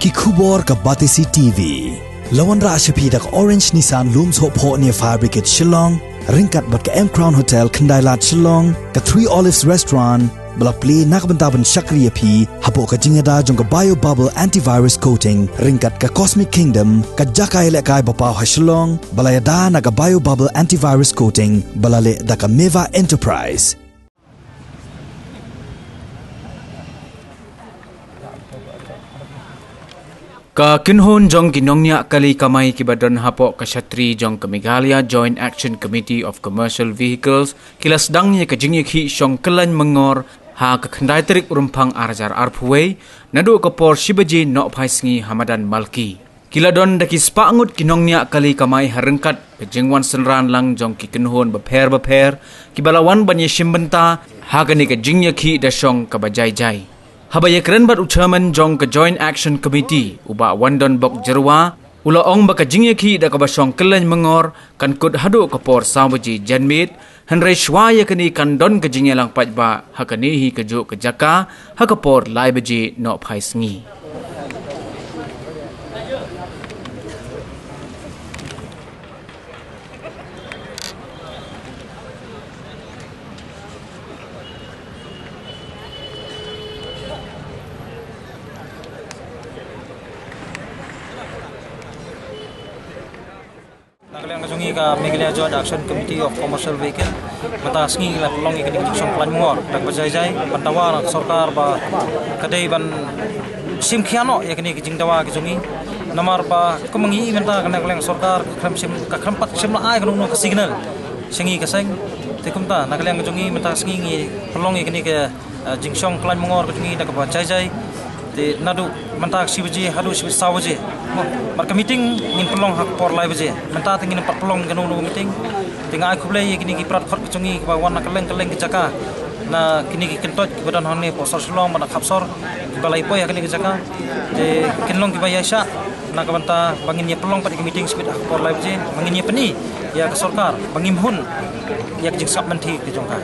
ki khubor ka Batisi TV. Lawan ra ashapi dak Orange Nissan Looms Hope Ho near Fire Brigade Shillong, ringkat bat ka M Crown Hotel Kendailat Shillong, ka Three Olives Restaurant, balak play nakbentaban Shakriya P, hapo ka jingada jong ka Bio Bubble Antivirus Coating, ringkat ka Cosmic Kingdom, ka Jakai Lekai Bapaw ha Shillong, balayada na ka Bio Bubble Antivirus Coating, balale da ka Meva Enterprise. Ka kinhon jong kinongnya kali kamay kibadon hapo kasatri jong ka Meghalaya Joint Action Committee of Commercial Vehicles kilas dangnya ka jingye khi syong kelan mengor ha ka khandai terik rumpang arjar arphuwei nadu ka por shibaji no phaisngi Hamadan Malki kiladon daki spangut kinongnya kali kamay harengkat pejengwan senran lang jong ki kinhon bapher kibalawan banye shimbenta ha kani ka jingye khi da syong ka bajai Habaya keren bat ucaman jong ke Joint Action Committee uba wandon bok jerwa ula ong baka jingye ki da ka basong kelen mengor kan kut hadu ka por sawaji janmit henry shwaya kani kan don ke jingye lang pajba hakani hi keju ke jaka hakapor lai beji no phaisngi Nagaliang kasungi ka Meghalaya Joint Action Committee of Commercial Vehicle matas ngi la pelong ikani song plan ngor dak bajai pantawa sarkar ba kadai ban sim khiano yakni jingdawa kasungi namar ba kumangi menta kana kaleng sarkar kham pat sim la ai kanung ka signal singi ka seng tekumta nagaliang kasungi matas ngi pelong ikani ka jingsong plan ngor kasungi dak bajai te nadu mantak sibaji hadu sibit sawaji marka meeting ngin pelong hak por live je menta tingin pat pelong kanu meeting tinga ai khublai kini ki prat khot chungi ba wan kaleng ki jaka na kini ki kentot ki badan hone posor sulong mana khapsor balai poi kini ki jaka te kinlong ki ba yasha na ka banta bangin ye pelong pat ki meeting sibit hak por live je bangin ye pani ya ka sarkar bangim hun yak jingsap menti ki jongka